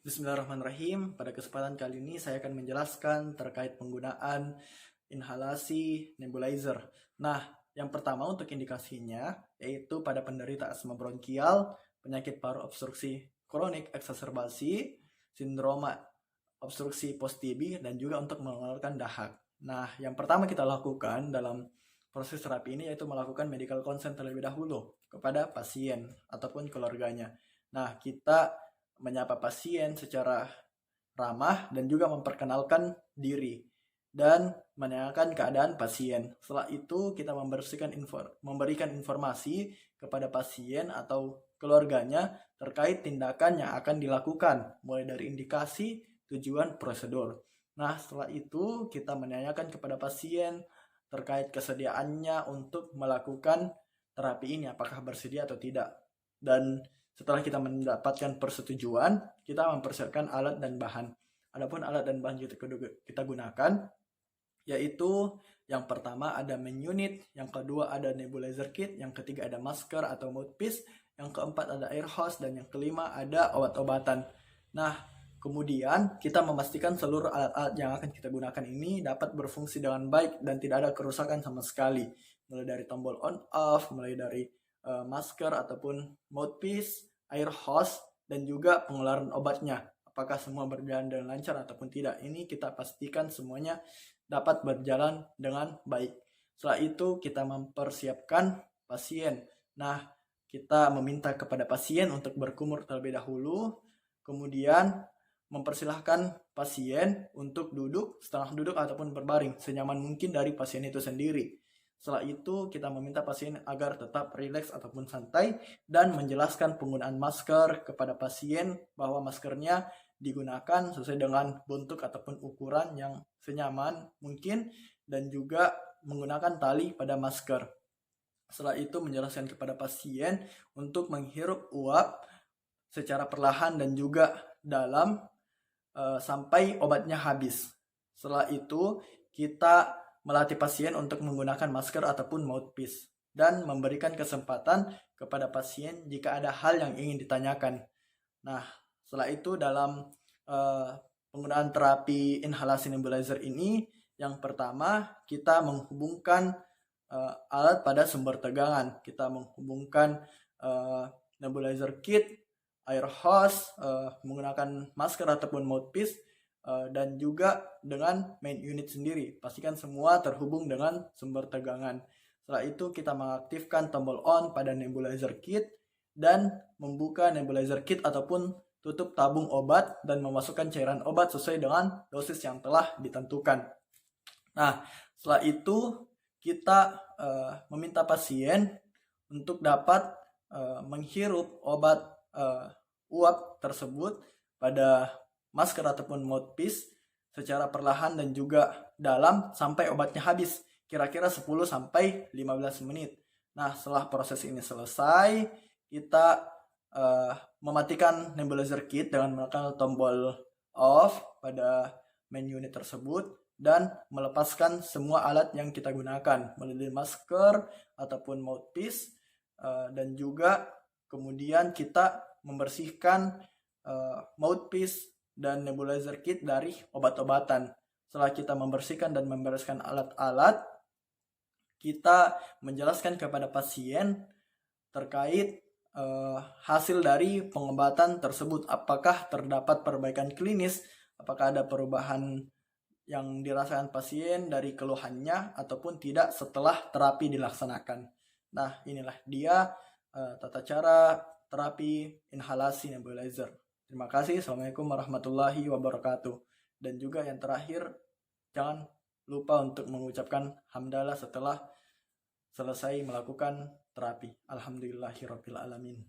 Bismillahirrahmanirrahim. Pada kesempatan kali ini saya akan menjelaskan terkait penggunaan inhalasi nebulizer. Nah, yang pertama untuk indikasinya yaitu pada penderita asma bronkial, penyakit paru obstruksi kronik eksaserbasi, sindroma obstruksi post TB, dan juga untuk mengeluarkan dahak. Nah, yang pertama kita lakukan dalam proses terapi ini yaitu melakukan medical consent terlebih dahulu kepada pasien ataupun keluarganya. Nah, kita menyapa pasien secara ramah dan juga memperkenalkan diri dan menanyakan keadaan pasien. Setelah itu kita memberikan informasi kepada pasien atau keluarganya terkait tindakan yang akan dilakukan, mulai dari indikasi, tujuan, prosedur. Nah, setelah itu kita menanyakan kepada pasien terkait kesediaannya untuk melakukan terapi ini, apakah bersedia atau tidak. Dan setelah kita mendapatkan persetujuan, kita mempersiapkan alat dan bahan. Adapun alat dan bahan kita gunakan yaitu yang pertama ada main unit, yang kedua ada nebulizer kit, yang ketiga ada masker atau mouthpiece, yang keempat ada air hose, dan yang kelima ada obat-obatan. Nah, kemudian kita memastikan seluruh alat-alat yang akan kita gunakan ini dapat berfungsi dengan baik dan tidak ada kerusakan sama sekali. Mulai dari tombol on off, mulai dari masker ataupun mouthpiece, air hose, dan juga pengeluaran obatnya. Apakah semua berjalan dengan lancar ataupun tidak. Ini kita pastikan semuanya dapat berjalan dengan baik. Setelah itu kita mempersiapkan pasien. Nah, kita meminta kepada pasien untuk berkumur terlebih dahulu. Kemudian mempersilahkan pasien untuk duduk, setengah duduk ataupun berbaring senyaman mungkin dari pasien itu sendiri. Setelah itu kita meminta pasien agar tetap rileks ataupun santai dan menjelaskan penggunaan masker kepada pasien bahwa maskernya digunakan sesuai dengan bentuk ataupun ukuran yang senyaman mungkin dan juga menggunakan tali pada masker. Setelah itu menjelaskan kepada pasien untuk menghirup uap secara perlahan dan juga dalam sampai obatnya habis. Setelah itu kita melatih pasien untuk menggunakan masker ataupun mouthpiece dan memberikan kesempatan kepada pasien jika ada hal yang ingin ditanyakan. Nah, setelah itu dalam penggunaan terapi inhalasi nebulizer ini, yang pertama kita menghubungkan alat pada sumber tegangan. Kita menghubungkan nebulizer kit, air hose, menggunakan masker ataupun mouthpiece, dan juga dengan main unit sendiri. Pastikan semua terhubung dengan sumber tegangan. Setelah itu kita mengaktifkan tombol on pada nebulizer kit dan membuka nebulizer kit ataupun tutup tabung obat dan memasukkan cairan obat sesuai dengan dosis yang telah ditentukan. Nah, setelah itu kita meminta pasien untuk dapat menghirup obat uap tersebut pada masker ataupun mouthpiece secara perlahan dan juga dalam sampai obatnya habis, kira-kira 10 sampai 15 menit. Nah, setelah proses ini selesai, kita mematikan nebulizer kit dengan menekan tombol off pada main unit tersebut dan melepaskan semua alat yang kita gunakan, mulai dari masker ataupun mouthpiece, dan juga kemudian kita membersihkan mouthpiece dan nebulizer kit dari obat-obatan. Setelah kita membersihkan dan membereskan alat-alat, kita menjelaskan kepada pasien terkait hasil dari pengobatan tersebut. Apakah terdapat perbaikan klinis, apakah ada perubahan yang dirasakan pasien dari keluhannya ataupun tidak setelah terapi dilaksanakan. Nah, inilah dia tata cara terapi inhalasi nebulizer. Terima kasih. Assalamualaikum warahmatullahi wabarakatuh. Dan juga yang terakhir, jangan lupa untuk mengucapkan hamdalah setelah selesai melakukan terapi. Alhamdulillahirabbil alamin.